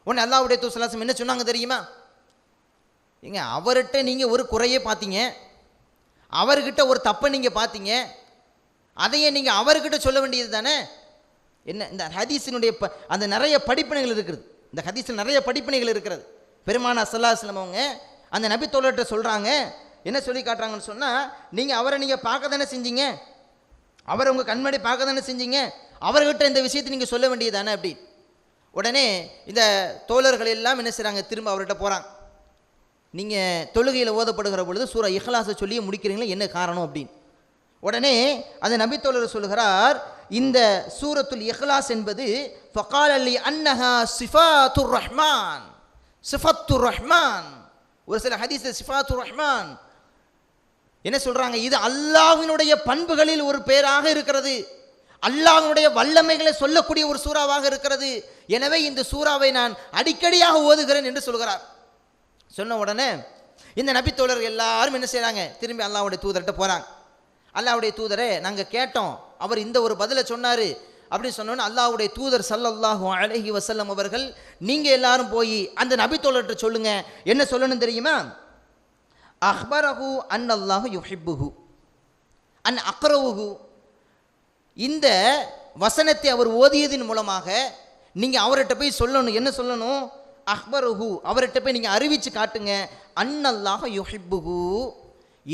Speaker 3: உடனே அல்லாஹ்வுடைய தூதர் ஸல்லல்லாஹு அலைஹி வஸல்லம் என்ன சொன்னாங்க தெரியுமா? ஏங்க, அவர்கிட்ட நீங்கள் ஒரு குறையே பார்த்தீங்க, அவர்கிட்ட ஒரு தப்பை நீங்கள் பார்த்தீங்க, அதையே நீங்கள் அவர்கிட்ட சொல்ல வேண்டியது தானே. என்ன இந்த ஹதீஸினுடைய அந்த நிறைய படிப்பினைகள் இருக்கிறது. இந்த ஹதீஸில் நிறைய படிப்பினைகள் இருக்கிறது. பெருமானா ஸல்லல்லாஹு அலைஹி வஸல்லம் அவங்க அந்த நபி தோழர்கிட்ட சொல்கிறாங்க, என்ன சொல்லி காட்டுறாங்கன்னு சொன்னால், அவரை நீங்கள் பார்க்க தானே செஞ்சீங்க, அவரை உங்கள் கண்மணி பார்க்க தானே செஞ்சீங்க, அவர்கிட்ட இந்த விஷயத்தை நீங்கள் சொல்ல வேண்டியது தானே அப்படி. உடனே இந்த தோழர்கள் எல்லாம் என்ன செய்கிறாங்க, திரும்ப அவர்கிட்ட போகிறாங்க. நீங்கள் தொழுகையில் ஓதப்படுகிற பொழுது சூரா இஹ்லாஸை சொல்லியே முடிக்கிறீங்களா, என்ன காரணம் அப்படின்னு. உடனே அந்த நபி தோழர் சொல்லுகிறார், இந்த சூரத்துல் இஹ்லாஸ் என்பது ஃபகால லி அன்னஹா சிஃபாத்துர் ரஹ்மான், சிஃபத்துர் ரஹ்மான். ஒரு சில ஹதீஸில் சிஃபாத்துர் ரஹ்மான் என்ன சொல்கிறாங்க, இது அல்லாஹ்வினுடைய பண்புகளில் ஒரு பேராக இருக்கிறது, அல்லாஹ்வுடைய வல்லமைகளை சொல்லக்கூடிய ஒரு சூறாவாக இருக்கிறது. எனவே இந்த சூறாவை நான் அடிக்கடியாக ஓதுகிறேன் என்று சொல்கிறார். சொன்ன உடனே இந்த நபி தோழர்கள் எல்லாரும் என்ன செய்கிறாங்க, திரும்பி அல்லாஹ்வுடைய தூதர்கிட்ட போகிறாங்க. அல்லாஹ்வுடைய தூதரே, நாங்கள் கேட்டோம், அவர் இந்த ஒரு பதிலை சொன்னார் அப்படின்னு சொன்னோன்னு அல்லாஹ்வுடைய தூதர் ஸல்லல்லாஹு அலைஹி வஸல்லம் அவர்கள், நீங்கள் எல்லாரும் போய் அந்த நபி தோழர்கிட்ட சொல்லுங்க, என்ன சொல்லணும் தெரியுமா? அஹ்பரஹு அன்னல்லாஹு யுஹிப்புஹு அன் அக்ரவுஹு. இந்த வசனத்தை அவர் ஓதியதின் மூலமாக நீங்கள் அவர்கிட்ட போய் சொல்லணும், என்ன சொல்லணும்? அஹ்பருஹு, அவர்கிட்ட போய் நீங்கள் அறிவித்து காட்டுங்க, அன்னல்லாஹு யுஹிப்புஹு,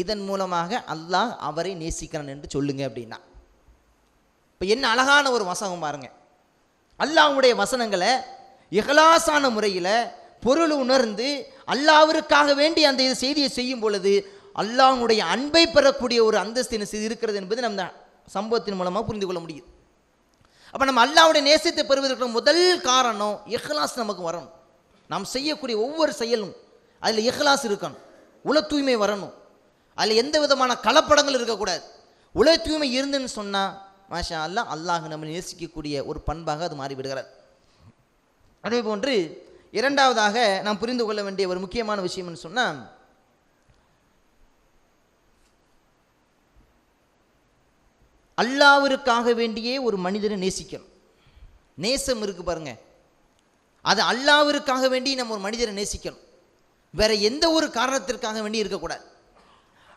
Speaker 3: இதன் மூலமாக அல்லாஹ் அவரை நேசிக்கிறான் என்று சொல்லுங்க அப்படின்னா. இப்போ என்ன அழகான ஒரு வசனம் பாருங்க. அல்லாஹ்வுடைய வசனங்களை இஹ்லாஸான முறையில் பொருள் உணர்ந்து அல்லாஹ்விற்காக வேண்டி அந்த செய்தியை செய்யும் பொழுது அல்லாஹ்வுடைய அன்பை பெறக்கூடிய ஒரு அந்தஸ்து இருக்கிறது என்பது நம்ம சம்பவத்தின் மூலமாக புரிந்து கொள்ள முடியுது. அப்போ நம்ம அல்லாஹ்வுடைய நேசத்தை பெறுவதற்கு முதல் காரணம் இஹ்லாஸ் நமக்கு வரணும். நாம் செய்யக்கூடிய ஒவ்வொரு செயலும் அதில் இஹ்லாஸ் இருக்கணும், உள தூய்மை வரணும், அதில் எந்த விதமான கலப்படங்கள் இருக்கக்கூடாது. உள தூய்மை இருந்துன்னு சொன்னால் மாஷா அல்லாஹ், அல்லாஹ் நம்ம நேசிக்கக்கூடிய ஒரு பண்பாக அது மாறிவிடுகிறது. அதே போன்று இரண்டாவதாக நாம் புரிந்து கொள்ள வேண்டிய ஒரு முக்கியமான விஷயம்னு சொன்னால், அல்லாஹ்விற்காக வேண்டியே ஒரு மனிதனை நேசிக்கணும். நேசம் இருக்கு பாருங்க, அது அல்லாஹ்விற்காக வேண்டி நம்ம ஒரு மனிதரை நேசிக்கணும், வேற எந்த ஒரு காரணத்திற்காக வேண்டி இருக்கக்கூடாது.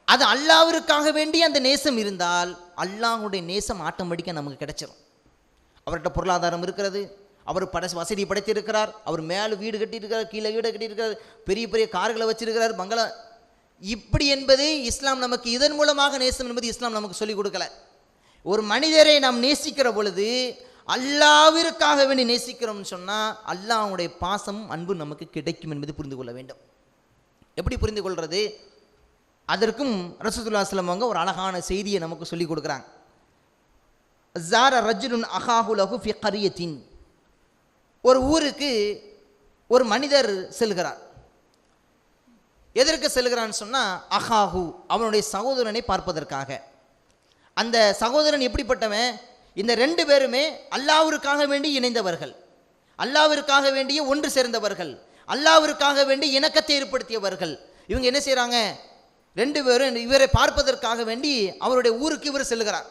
Speaker 3: அது அல்லாஹ்விற்காக வேண்டி அந்த நேசம் இருந்தால் அல்லாஹ்வுடைய நேசம் ஆட்டோமேட்டிக்காக நமக்கு கிடைச்சிடும். அவர்கிட்ட பொருளாதாரம் இருக்கிறது, அவர் வசதி படைத்திருக்கிறார், அவர் மேலே வீடு கட்டியிருக்கிறார், கீழே வீடு கட்டியிருக்கிறார், பெரிய பெரிய கார்களை வச்சிருக்கிறார், பங்களா. இப்படி என்பது இஸ்லாம் நமக்கு இதன் மூலமாக நேசம் என்பது இஸ்லாம் நமக்கு சொல்லிக் கொடுக்கல. ஒரு மனிதரை நாம் நேசிக்கிற பொழுது அல்லாஹ்விற்காக வேண்டி நேசிக்கிறோம்னு சொன்னால் அல்லாஹ்வுடைய பாசம் அன்பு நமக்கு கிடைக்கும் என்பது புரிந்து கொள்ள வேண்டும். எப்படி புரிந்து கொள்வது? அதற்கும் ரசூலுல்லாஹி ஸல்லல்லாஹு அலைஹி வஸல்லம் அவங்க ஒரு அழகான செய்தியை நமக்கு சொல்லிக் கொடுக்குறாங்க. ஸார ரஜுலுன் அஹாஹு லஹு ஃபி கரியத்தின், ஒரு ஊருக்கு ஒரு மனிதர் செல்கிறார். எதற்கு செல்கிறான்னு சொன்னால் அஹாஹு, அவனுடைய சகோதரனை பார்ப்பதற்காக. அந்த சகோதரன் எப்படிப்பட்டவன்? இந்த ரெண்டு பேருமே அல்லாஹ்விற்காக வேண்டி இணைந்தவர்கள், அல்லாஹ்விற்காக வேண்டிய ஒன்று சேர்ந்தவர்கள், அல்லாஹ்விற்காக வேண்டி இணக்கத்தை ஏற்படுத்தியவர்கள். இவங்க என்ன செய்கிறாங்க? ரெண்டு பேரும் இவரை பார்ப்பதற்காக வேண்டி அவருடைய ஊருக்கு இவர் செல்கிறார்.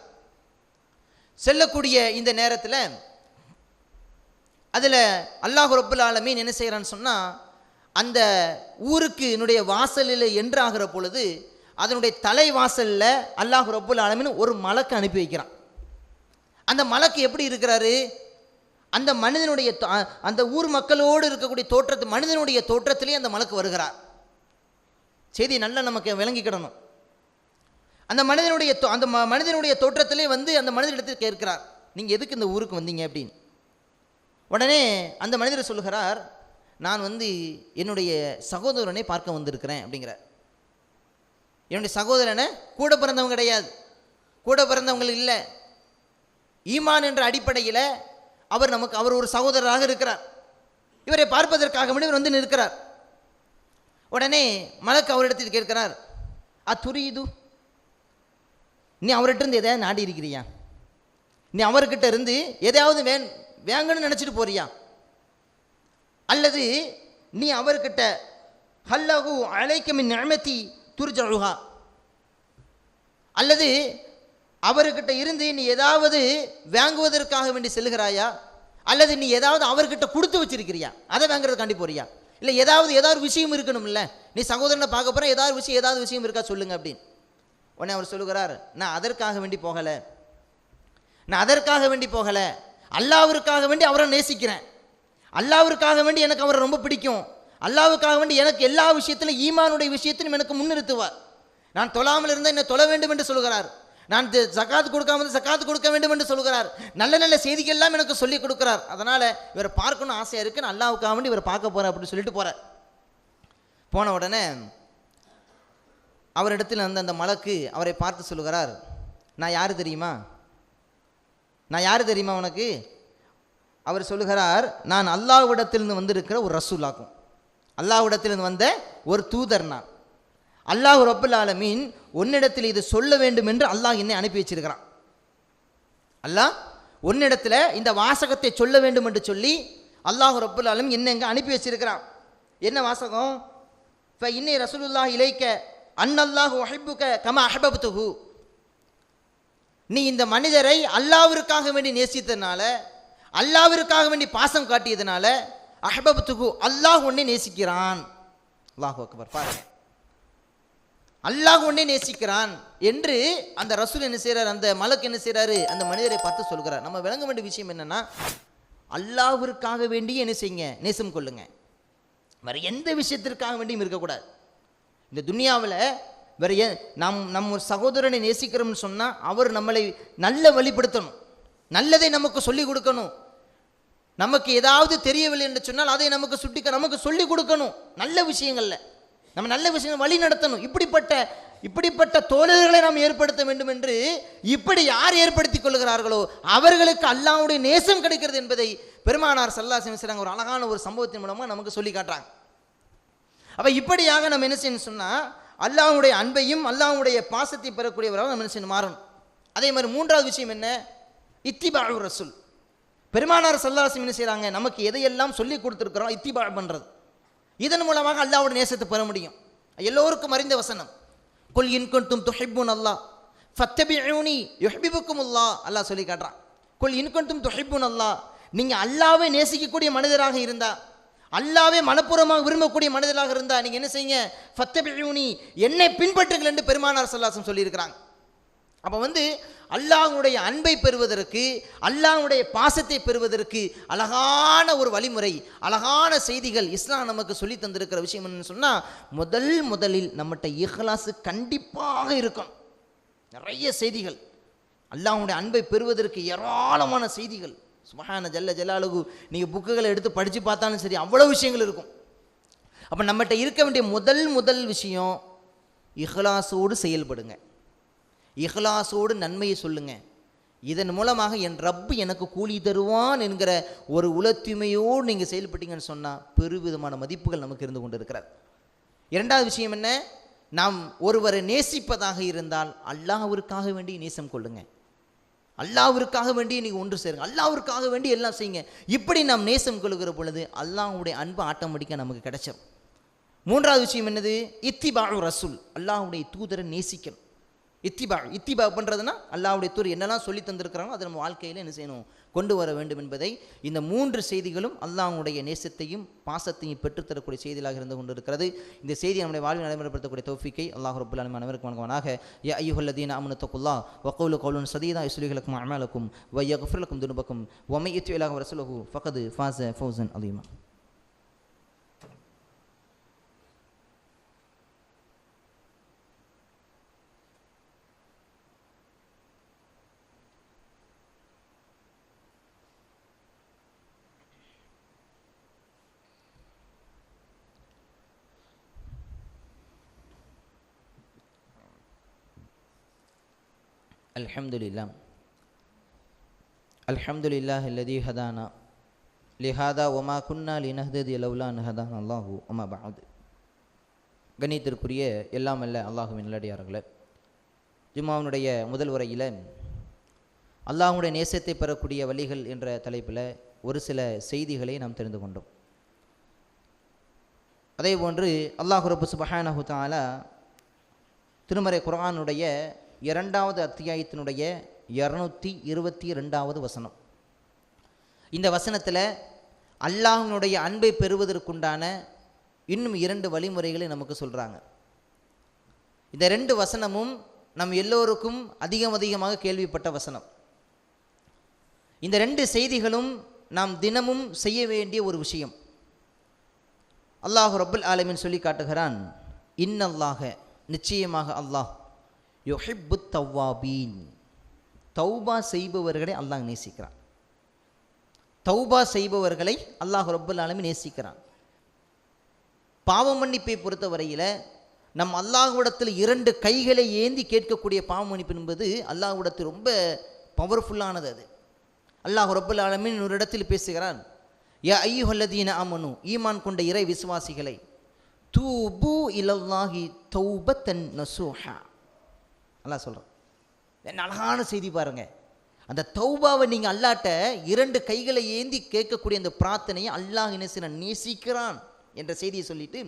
Speaker 3: செல்லக்கூடிய இந்த நேரத்தில் அதில் அல்லாஹ் ரப்புல் ஆலமீன் என்ன செய்கிறான்னு சொன்னால், அந்த ஊருக்கு என்னுடைய வாசலில் என்றாகிற பொழுது அதனுடைய தலைவாசலில் அல்லாஹ் ரப்புல் ஆலமீன் ஒரு மலக்கு அனுப்பி வைக்கிறான். அந்த மலக்கு எப்படி இருக்கிறாரு? அந்த மனிதனுடைய அந்த ஊர் மக்களோடு இருக்கக்கூடிய மனிதனுடைய தோற்றத்திலே அந்த மலக்கு வருகிறார். செய்தி நல்லா நமக்கு விளங்கிக்கிடணும். அந்த மனிதனுடைய தோற்றத்திலே வந்து அந்த மனிதனிடத்தில் கேட்கிறார், நீங்கள் எதுக்கு இந்த ஊருக்கு வந்தீங்க அப்படின்னு. உடனே அந்த மனிதர் சொல்லுகிறார், நான் வந்து என்னுடைய சகோதரனை பார்க்க வந்திருக்கிறேன் அப்படிங்கிறார். என்னுடைய சகோதரனை கூட பிறந்தவங்க கிடையாது, கூட பிறந்தவங்க இல்லை, ஈமான் என்ற அடிப்படையில் அவர் ஒரு சகோதரராக இருக்கிறார். இவரை பார்ப்பதற்காக இவர் வந்து நிற்கிறார். உடனே மலக்கு அவரிடத்தில் கேட்கிறார், அத்துரியுது, நீ அவர்கிட்ட இருந்து எதையாவது நாடி இருக்கிறியா? நீ அவர்கிட்ட இருந்து எதையாவது வேங்கன்னு நினச்சிட்டு போறியா? அல்லது நீ அவர்கிட்ட ஹல்லஹு அலைக்க மின் நிஅமதி துர்ஜஉஹா, அல்லது அவர்கிட்ட இருந்து நீ ஏதாவது வாங்குவதற்காக வேண்டி செல்கிறாயா, அல்லது நீ ஏதாவது அவர்கிட்ட கொடுத்து வச்சிருக்கிறியா, அதை வாங்குறதுக்காண்டி போறியா, இல்லை ஏதாவது விஷயம் இருக்கணும்ல, நீ சகோதரனை பார்க்க போற ஏதாவது விஷயம் இருக்கா சொல்லுங்க அப்படின்னு. உடனே அவர் சொல்லுகிறார், நான் அதற்காக வேண்டி போகலை, அல்லாஹ்விற்காக வேண்டி அவரை நேசிக்கிறேன், அல்லாஹ்விற்காக வேண்டி எனக்கு அவரை ரொம்ப பிடிக்கும், அல்லாஹ்வுக்காக வேண்டி எனக்கு எல்லா விஷயத்திலும் ஈமானுடைய விஷயத்திலும் எனக்கு முன்னிறுத்துவார். நான் தொழாமல் இருந்தால் என்ன தொழ வேண்டும் என்று சொல்கிறார், நான் ஜகாத் கொடுக்காமல் ஜகாத் கொடுக்க வேண்டும் என்று சொல்கிறார், நல்ல நல்ல செய்திகள் எல்லாம் எனக்கு சொல்லிக் கொடுக்கிறார். அதனால் இவரை பார்க்கணும் ஆசையாக இருக்குது, நான் அல்லாஹ்வுக்காக வேண்டி இவரை பார்க்க போகிறேன் அப்படின்னு சொல்லிட்டு போகிறார். போன உடனே அவரிடத்தில் அந்த மலக்கு அவரை பார்த்து சொல்லுகிறார், நான் யார் தெரியுமா உனக்கு? அவர் சொல்லுகிறார், நான் அல்லாஹ்விடத்திலிருந்து வந்திருக்கிற ஒரு ரசூலாக்கும், அல்லாஹ்விடத்திலிருந்து வந்த ஒரு தூதர் நான். அல்லாஹ் ரப்பல் ஆலமீன் உன்னிடத்தில் இது சொல்ல வேண்டும் என்று அல்லாஹ் என்னை அனுப்பி வச்சிருக்கிறான். அல்லாஹ் உன்னிடத்தில் இந்த வாசகத்தை சொல்ல வேண்டும் என்று சொல்லி அல்லாஹ் ரப்பல் ஆலமீன் என்னை எங்கே அனுப்பி வச்சிருக்கிறான். என்ன வாசகம்? இன்னி ரசூலுல்லாஹி இலைக்க அன்னல்லாஹு உஹிப்புக கமா அஹ்பப்துஹு, நீ இந்த மனிதரை அல்லாஹ்விற்காக வேண்டி நேசித்ததுனால, அல்லாஹ்விற்காக வேண்டி பாசம் காட்டியதுனால அஹ்பப்துஹு, அல்லாஹ் உன்னை நேசிக்கிறான். அல்லாஹு அக்பர். பாருங்க, அல்லாஹ் உன்னை நேசிக்கிறான் என்று அந்த ரசூல் என்ன செய்கிறார், அந்த மலக்கு என்ன செய்கிறாரு, அந்த மனிதரை பார்த்து சொல்கிறார். நம்ம விளங்க வேண்டிய விஷயம் என்னன்னா, அல்லாஹ்விற்காக வேண்டி என்ன செய்யுங்க, நேசம் கொள்ளுங்க, வேறு எந்த விஷயத்திற்காக வேண்டியும் இருக்கக்கூடாது. இந்த துனியாவில் வேறு நம்ம ஒரு சகோதரனை நேசிக்கிறோம்னு சொன்னால் அவர் நம்மளை நல்ல வழிபடுத்தணும், நல்லதை நமக்கு சொல்லிக் கொடுக்கணும், நமக்கு ஏதாவது தெரியவில்லை என்று சொன்னால் அதை நமக்கு சொல்லிக் கொடுக்கணும், நல்ல விஷயங்களில் நம்ம நல்ல விஷயங்கள் வழி நடத்தணும். இப்படிப்பட்ட தோழர்களை நாம் ஏற்படுத்த வேண்டும் என்று இப்படி யார் ஏற்படுத்திக் கொள்கிறார்களோ அவர்களுக்கு அல்லாஹ்வுடைய நேசம் கிடைக்கிறது என்பதை பெருமானார் ஸல்லல்லாஹு அலைஹி வஸல்லம் ஒரு அழகான ஒரு சம்பவத்தின் மூலமாக நமக்கு சொல்லி காட்டுறாங்க. அப்போ இப்படியாக நம்ம என்ன செய்யணும் சொன்னால், அல்லாஹ்வுடைய அன்பையும் அல்லாஹ்வுடைய பாசத்தை பெறக்கூடியவராக நம்ம என்ன செய்யணும், மாறணும். அதே மாதிரி மூன்றாவது விஷயம் என்ன, இத்திபாஉ ரசூல். பெருமானார் ஸல்லல்லாஹு அலைஹி வஸல்லம் என்ன செய்கிறாங்க, நமக்கு எதையெல்லாம் சொல்லி கொடுத்துருக்குறோம் இத்திபா பண்ணுறது, இதன் மூலமாக அல்லாஹ்வுடைய நேசத்தை பெற முடியும். எல்லோருக்கும் அறிந்த வசனம், குல் இன் குன்தும் துஹிப்பூன அல்லாஹ் ஃபத்தபிஊனி யுஹ்பிபுக்குமுல்லாஹ், அல்லாஹ் சொல்லி காட்டுறான். குல் இன் குன்தும் துஹிப்பூன அல்லாஹ், நீங்கள் அல்லாஹ்வை நேசிக்கக்கூடிய மனிதராக இருந்தா, அல்லாஹ்வை மனப்பூர்வமாக விரும்பக்கூடிய மனிதராக இருந்தா நீங்கள் என்ன செய்யுங்க, ஃபத்தபிஊனி, என்னை பின்பற்றுங்கள் என்று பெருமானார் ஸல்லல்லாஹு அலைஹி வஸல்லம் சொல்லியிருக்கிறாங்க. அப்போ அல்லாஹ்வுடைய அன்பை பெறுவதற்கு, அல்லாஹ்வுடைய பாசத்தை பெறுவதற்கு அழகான ஒரு வழிமுறை, அழகான செய்திகள் இஸ்லாம் நமக்கு சொல்லி தந்திருக்கிற விஷயம் என்னன்னு சொன்னால், முதலில் நம்மகிட்ட இஹ்லாஸ் கண்டிப்பாக இருக்கும். நிறைய செய்திகள் அல்லாஹ்வுடைய அன்பை பெறுவதற்கு ஏராளமான செய்திகள். சுப்ஹான ஜல்ல ஜலாலுஹு, நீங்கள் புக்குகளை எடுத்து படித்து பார்த்தாலும் சரி அவ்வளோ விஷயங்கள் இருக்கும். அப்போ நம்மகிட்ட இருக்க வேண்டிய முதல் விஷயம், இஹ்லாஸோடு செயல்படுங்க, இஹ்லாஸோடு நன்மையை சொல்லுங்க. இதன் மூலமாக என் ரப்பு எனக்கு கூலி தருவான் என்கிற ஒரு உலத்துமையோடு நீங்கள் செயல்பட்டீங்கன்னு சொன்னால் பெருவிதமான மதிப்புகள் நமக்கு இருந்து கொண்டு இருக்கிறார். இரண்டாவது விஷயம் என்ன, நாம் ஒருவரை நேசிப்பதாக இருந்தால் அல்லாஹ்விற்காக வேண்டி நேசம் கொள்ளுங்க, அல்லாஹ்விற்காக வேண்டி நீங்கள் ஒன்று சேருங்க, அல்லாஹ்விற்காக வேண்டி எல்லாம் செய்யுங்க. இப்படி நாம் நேசம் கொள்கிற பொழுது அல்லாஹ்வுடைய அன்பு ஆட்டோமேட்டிக்காக நமக்கு கிடைச்சிடும். மூன்றாவது விஷயம் என்னது, இத்திபாஉ ரசூல், அல்லாஹ்வுடைய தூதரை நேசிக்கணும். இத்திபா பண்ணுறதுனா அல்லாஹ்வுடைய தூதர் என்னெல்லாம் சொல்லி தந்திருக்கிறாங்களோ அதை நம்ம வாழ்க்கையில் என்ன செய்யணும், கொண்டு வர வேண்டும் என்பதை இந்த மூன்று செய்திகளும் அல்லாஹ்வுடைய நேசத்தையும் பாசத்தையும் பெற்றுத்தரக்கூடிய செய்திகளாக இருந்து கொண்டு இருக்கிறது. இந்த செய்தியை நம்முடைய வாழ்வில் நடைமுறைப்படுத்தக்கூடிய தௌஃபீக்கை அல்லாஹ் ரப்பல் ஆலமீன் அனைவருக்கும் வழங்குவானாக. யா அய்யுஹல்லதீன ஆமனு தக்குல்லாஹ் வகூலு கௌலன் சதீதா யுஸ்லிஹ் லக்கும் அஅமாலக்கும் வ யக்ஃபிர் லக்கும் துனூபக்கும் வ மை யுத்தி இல்லாஹ வ ரசூலஹு ஃபகத் ஃபாஸ ஃபௌஸன் அதீமா. அல்ஹம்துலில்லாஹ் அல்லதீ ஹதானா லிஹாதா வமா குன்னா லினஹ்ததிய லவ்லா அன் ஹதானா அல்லாஹு வமா பஅத். கண்ணியத்திற்குரிய எல்லாம் அல்ல அல்லாஹுவின் நல்லடியார்களே, ஜும்மாவினுடைய முதல் உரையில் அல்லாஹ்வுடைய நேசத்தை பெறக்கூடிய வழிகள் என்ற தலைப்பில் ஒரு சில செய்திகளை நாம் தெரிந்து கொண்டோம். அதே போன்று அல்லாஹ் ரப்பு சுப்ஹானஹு தஆலா திருமறை குர்ஆனுடைய 2வது அத்தியாயத்தினுடைய 222வது வசனம். இந்த வசனத்தில் அல்லாஹ்வினுடைய அன்பை பெறுவதற்குண்டான இன்னும் 2 வழிமுறைகளை நமக்கு சொல்கிறாங்க. இந்த 2 வசனமும் நம் எல்லோருக்கும் அதிகமாக கேள்விப்பட்ட வசனம். இந்த 2 செய்திகளும் நாம் தினமும் செய்ய வேண்டிய ஒரு விஷயம். அல்லாஹ் ரப்புல் ஆலமீன் சொல்லி காட்டுகிறான், இன்னல்லாஹ, நிச்சயமாக அல்லாஹ், யுஹிப்புத் தவ்வாபீன், தௌபா செய்பவர்களை அல்லாஹ் நேசிக்கிறான். தௌபா செய்பவர்களை அல்லாஹ் ரப்புல் ஆலமீன் நேசிக்கிறான். பாவ மன்னிப்பை பொறுத்தவரையில் நம் அல்லாஹ்விடத்தில் 2 கைகளை ஏந்தி கேட்கக்கூடிய பாவ மன்னிப்பு என்பது அல்லாஹ்விடத்தில் ரொம்ப பவர்ஃபுல்லானது. அது அல்லாஹ் ரப்புல் ஆலமீன் ஒரு இடத்தில் பேசுகிறான், யா அய்யுஹல்லதீன ஆமனு, ஈமான் கொண்ட இறை விசுவாசிகளை, தூபு இலல்லாஹி தௌபத்தன் நசூஹா. அல்லாஹ் சொல்கிறான். என்ன அழகான செய்தி பாருங்க. அந்த தௌபாவை நீங்கள் அல்லாட்ட 2 கைகளை ஏந்தி கேட்கக்கூடிய அந்த பிரார்த்தனையை அல்லாஹ் என்ன நேசிக்கிறான் என்ற செய்தியை சொல்லிட்டு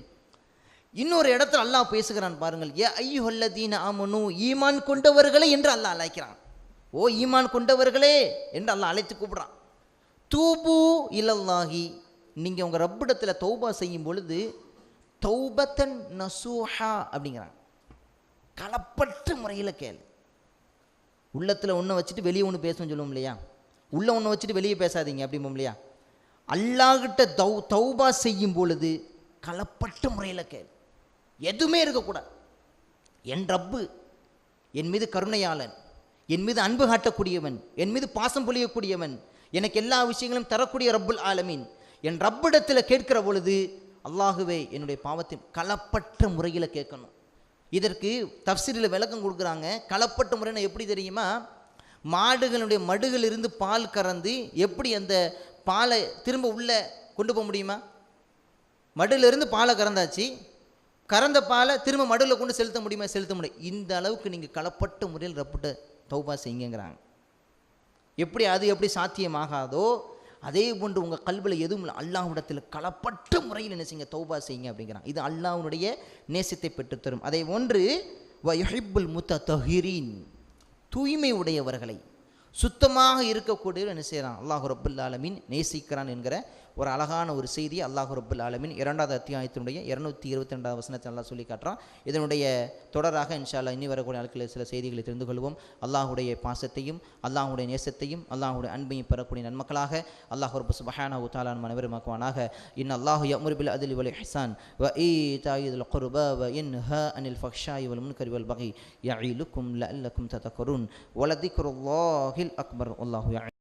Speaker 3: இன்னொரு இடத்துல அல்லாஹ் பேசுகிறான் பாருங்கள், யா அய்யுஹல்லதீன ஆமனு, ஈமான் கொண்டவர்களே என்று அல்லாஹ் அழைக்கிறான். ஓ ஈமான் கொண்டவர்களே என்று அல்லாஹ் அழைத்து கூப்பிடுறான். தூபு இலல்லாஹி, நீங்கள் உங்கள் ரப்பிடத்தில் தௌபா செய்யும் பொழுது தௌபத்தன் நசூஹா அப்படிங்கிறாங்க. களப்பற்ற முறையில் கேளு. உள்ளத்தில் ஒன்றை வச்சுட்டு வெளியே ஒன்று பேசணும்னு சொல்லுவோம் இல்லையா, உள்ள ஒன்றை வச்சுட்டு வெளியே பேசாதீங்க அப்படிம்போம் இல்லையா. அல்லாஹ்கிட்ட தௌபா செய்யும் பொழுது களப்பற்ற முறையில் கேளு. எதுவுமே இருக்கக்கூடாது. என் ரப்பு என் மீது கருணையாளன், என் மீது அன்பு காட்டக்கூடியவன், என் மீது பாசம் பொழியக்கூடியவன், எனக்கு எல்லா விஷயங்களும் தரக்கூடிய ரப்புல் ஆலமீன், என் ரப்பிடத்தில் கேட்கிற பொழுது அல்லாஹுவே என்னுடைய பாவத்தை களப்பற்ற முறையில் கேட்கணும். இதற்கு தஃப்சீரில் விளக்கம் கொடுக்குறாங்க. களப்பட்ட முறைன்னு எப்படி தெரியுமா, மாடுகளுடைய மடுகளிலிருந்து பால் கறந்து எப்படி அந்த பாலை திரும்ப உள்ளே கொண்டு போக முடியுமா? மடுலிருந்து பாலை கறந்தாச்சு, கறந்த பாலை திரும்ப மடுவில் கொண்டு செலுத்த முடியுமா? செலுத்த முடியும். இந்த அளவுக்கு நீங்கள் களப்பட்ட முறையில் ரப்பிட்ட தௌபா செய்யுங்கிறாங்க. எப்படி அது எப்படி சாத்தியமாகாதோ அதே போன்று உங்கள் கல்வியில் எதுவும் இல்லை, அல்லாஹ்விடத்தில் களப்பற்ற முறையில் என்ன செய்யுங்க, தௌபா செய்யுங்க அப்படிங்கிறாங்க. இது அல்லாஹ்வுடைய நேசத்தை பெற்றுத்தரும். அதே ஒன்று வயுஹிப்புல் முத்தஹிரீன், தூய்மை உடையவர்களை, சுத்தமாக இருக்கக்கூடிய என்ன செய்கிறான் அல்லாஹ் ரப்புல் ஆலமீன் நேசிக்கிறான் என்கிற ஒரு அழகான ஒரு செய்தி அல்லாஹ் ரப்புல் ஆலமீன் 2வது அத்தியாயத்தினுடைய 222வது வசனத்தை அல்லாஹ் சொல்லி காட்டுறான். இதனுடைய தொடராக இன்ஷா அல்லாஹ் இனி வரக்கூடிய நாட்களில் சில செய்திகளை தெரிந்து கொள்வோம். அல்லாஹுடைய பாசத்தையும் அல்லாஹுடைய நேசத்தையும் அல்லாஹுடைய அன்பையும் பெறக்கூடிய நன்மக்களாக அல்லாஹ் ரப்பு சுப்ஹானஹு வ தஆலா அனைவருமாக்குவானாக. இன்னல்லாஹு யஅமுரு பில் அத்லி வல் இஹ்சான் வ ஈதாஇல் குர்பா வ யன்ஹா அனில் ஃபஹ்ஷாஇ வல் முன்கரி வல் பகி யஈலுக்கும் லஅல்லக்கும் ததக்கரூன் வலதிக்ருல்லாஹில் அக்பர். அல்லாஹு